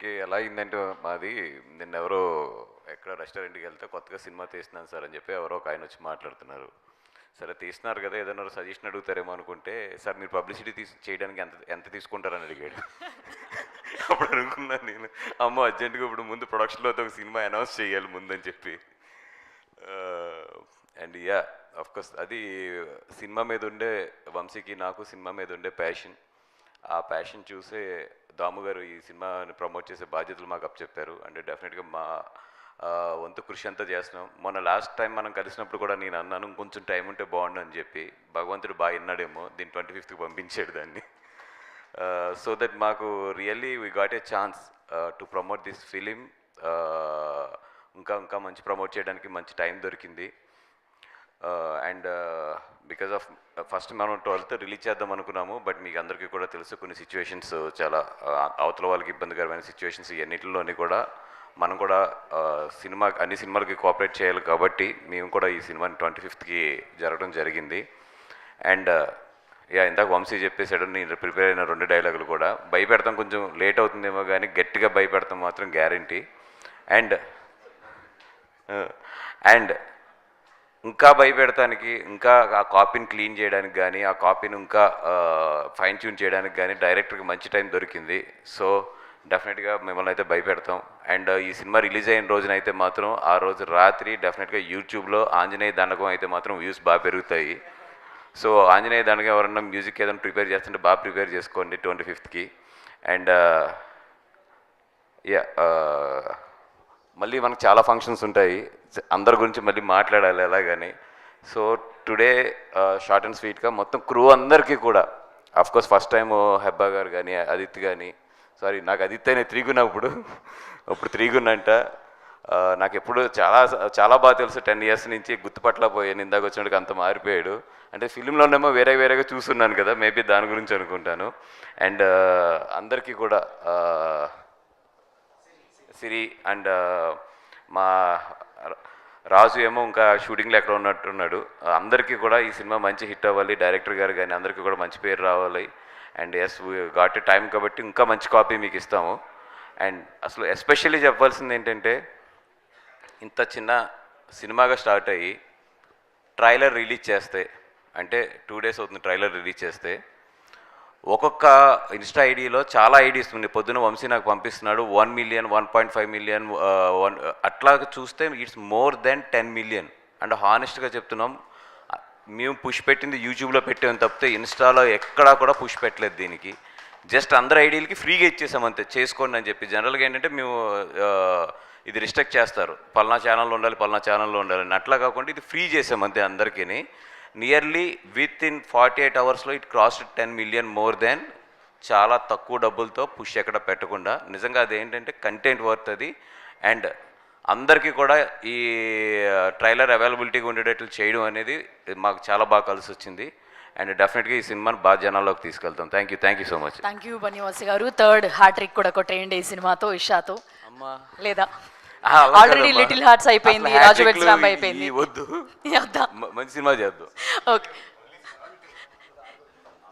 మనకి ఎలా అయిందంటే మాది నిన్న ఎవరో ఎక్కడ రెస్టారెంట్కి వెళ్తే కొత్తగా సినిమా తీస్తున్నాను సార్ అని చెప్పి ఎవరో ఒక ఆయన వచ్చి మాట్లాడుతున్నారు. సరే తీస్తున్నారు కదా, ఏదైనా సజెషన్ అడుగుతారేమో అనుకుంటే, సార్ మీరు పబ్లిసిటీ చేయడానికి ఎంత ఎంత తీసుకుంటారని అడిగాడు. అప్పుడు అనుకున్నాను నేను, అమ్మో అర్జెంటుగా ఇప్పుడు ముందు ప్రొడక్షన్లో ఒక సినిమా అనౌన్స్ చేయాలి ముందని చెప్పి. అండ్ యా కోర్స్ అది సినిమా మీద ఉండే వంశీకి నాకు సినిమా మీద ఉండే ప్యాషన్. ఆ ప్యాషన్ చూసే దాము గారు ఈ సినిమాని ప్రమోట్ చేసే బాధ్యతలు మాకు అప్పచెప్పారు. అంటే డెఫినెట్గా మా వంతు కృషి అంతా చేస్తున్నాం. మొన్న లాస్ట్ టైం మనం కలిసినప్పుడు కూడా నేను అన్నాను కొంచెం టైం ఉంటే బాగుండు అని చెప్పి. భగవంతుడు బాగా విన్నాడేమో, దీన్ని 25th పంపించాడు దాన్ని. సో దట్ మాకు really we got a chance to promote this film. ఇంకా ఇంకా మంచి ప్రమోట్ చేయడానికి మంచి టైం దొరికింది. అండ్ బికాజ్ ఆఫ్ ఫస్ట్ మనం 12th రిలీజ్ చేద్దాం అనుకున్నాము. బట్ మీకు అందరికీ కూడా తెలుసు కొన్ని సిచ్యువేషన్స్ చాలా అవతల వాళ్ళకి ఇబ్బందికరమైన సిచ్యువేషన్స్, ఇవన్నిటిలోని కూడా మనం కూడా అన్ని సినిమాలకి కోఆపరేట్ చేయాలి కాబట్టి మేము కూడా ఈ సినిమాని 25th జరగడం జరిగింది. అండ్ ఇందాక వంశీ చెప్పేసాడు, నేను ప్రిపేర్ అయిన 2 డైలాగులు కూడా భయపెడతాం, కొంచెం లేట్ అవుతుందేమో కానీ గట్టిగా భయపెడతాం మాత్రం గ్యారంటీ. అండ్ ఇంకా భయపెడతానికి, ఇంకా ఆ కాపీని క్లీన్ చేయడానికి కానీ, ఆ కాపీని ఇంకా ఫైన్ ట్యూన్ చేయడానికి కానీ డైరెక్టర్కి మంచి టైం దొరికింది. సో డెఫినెట్గా మిమ్మల్ని అయితే భయపెడతాం. అండ్ ఈ సినిమా రిలీజ్ అయిన రోజునైతే మాత్రం ఆ రోజు రాత్రి డెఫినెట్గా యూట్యూబ్లో ఆంజనేయ దండకం అయితే మాత్రం వ్యూస్ బాగా పెరుగుతాయి. సో ఆంజనేయ దండకం ఎవరన్నా మ్యూజిక్ ఏదైనా ప్రిపేర్ చేస్తుంటే బాగా ప్రిపేర్ చేసుకోండి 25th. అండ్ మళ్ళీ మనకు చాలా ఫంక్షన్స్ ఉంటాయి, అందరి గురించి మళ్ళీ మాట్లాడాలి ఎలాగని. సో టుడే షార్ట్ అండ్ స్వీట్గా మొత్తం క్రూ అందరికీ కూడా, అఫ్కోర్స్ ఫస్ట్ టైం హెబ్బా గారు కానీ, ఆదిత్య కానీ, సారీ నాకు ఆదిత్యనే త్రిగుణ, ఇప్పుడు త్రిగుణంట. నాకు ఎప్పుడు చాలా చాలా బాగా తెలుసు, 10 years నుంచి గుర్తుపట్టలేకపోయాను. ఇందాక వచ్చినట్టుగా అంత మారిపోయాడు. అంటే ఫిలింలోనేమో వేరేగా చూస్తున్నాను కదా, మేబీ దాని గురించి అనుకుంటాను. అండ్ అందరికీ కూడా సిరి అండ్ మా రాజు ఏమో ఇంకా షూటింగ్లో ఎక్కడ ఉన్నట్టున్నాడు. అందరికీ కూడా ఈ సినిమా మంచి హిట్ అవ్వాలి, డైరెక్టర్ గారు కానీ అందరికీ కూడా మంచి పేరు రావాలి. And as we got a time కాబట్టి ఇంకా మంచి కాపీ మీకు ఇస్తాము. అండ్ అసలు ఎస్పెషల్లీ చెప్పాల్సింది ఏంటంటే, ఇంత చిన్న సినిమాగా స్టార్ట్ అయ్యి ట్రైలర్ రిలీజ్ చేస్తే, అంటే 2 days అవుతుంది ట్రైలర్ రిలీజ్ చేస్తే, ఒక్కొక్క ఇన్స్టా ఐడిలో చాలా ఐడీస్ ఉంది. పొద్దున వంశీ నాకు పంపిస్తున్నాడు 1 million, 1.5 million, అట్లా చూస్తే it's more than 10 million. And హానెస్ట్గా చెప్తున్నాం, మేము పుష్ పెట్టింది యూట్యూబ్లో పెట్టాము తప్పితే ఇన్స్టాలో ఎక్కడా కూడా పుష్ పెట్టలేదు దీనికి. జస్ట్ అందరు ఐడీలకి ఫ్రీగా ఇచ్చేసాం అంతే, చేసుకోండి అని చెప్పి. జనరల్గా ఏంటంటే మేము ఇది రిస్ట్రిక్ట్ చేస్తారు, పలానా ఛానల్లో ఉండాలి, పలానా ఛానల్లో ఉండాలి అని. అట్లా కాకుండా ఇది ఫ్రీ చేసాం అంతే అందరికీ. Nearly with in 48 hours it crossed 10 million, more than. చాలా తక్కువ డబ్బులతో పుష్ ఎక్కడ పెట్టకుండా. నిజంగా అదేంటంటే కంటెంట్ వర్త్ అది. అండ్ అందరికీ కూడా ఈ ట్రైలర్ అవైలబిలిటీగా ఉండేటట్లు చేయడం అనేది మాకు చాలా బాగా కలిసి వచ్చింది. అండ్ డెఫినెట్గా ఈ సినిమాని బాగా జనాల్లోకి తీసుకెళ్తాం. Thank you so much. Thank you బన్నివాసి గారు. 3rd హ్యాట్రిక్ కూడా కొట్టేయండి ఈ సినిమాతో, ఇషాతో. అమ్మా లేదా ఆల్రెడీ లిటిల్ హార్ట్స్ అయిపోయింది, రాజు వెడ్స్ రాంబ అయిపోయింది. వద్దు, మంచి సినిమా చేద్దాం. ఓకే.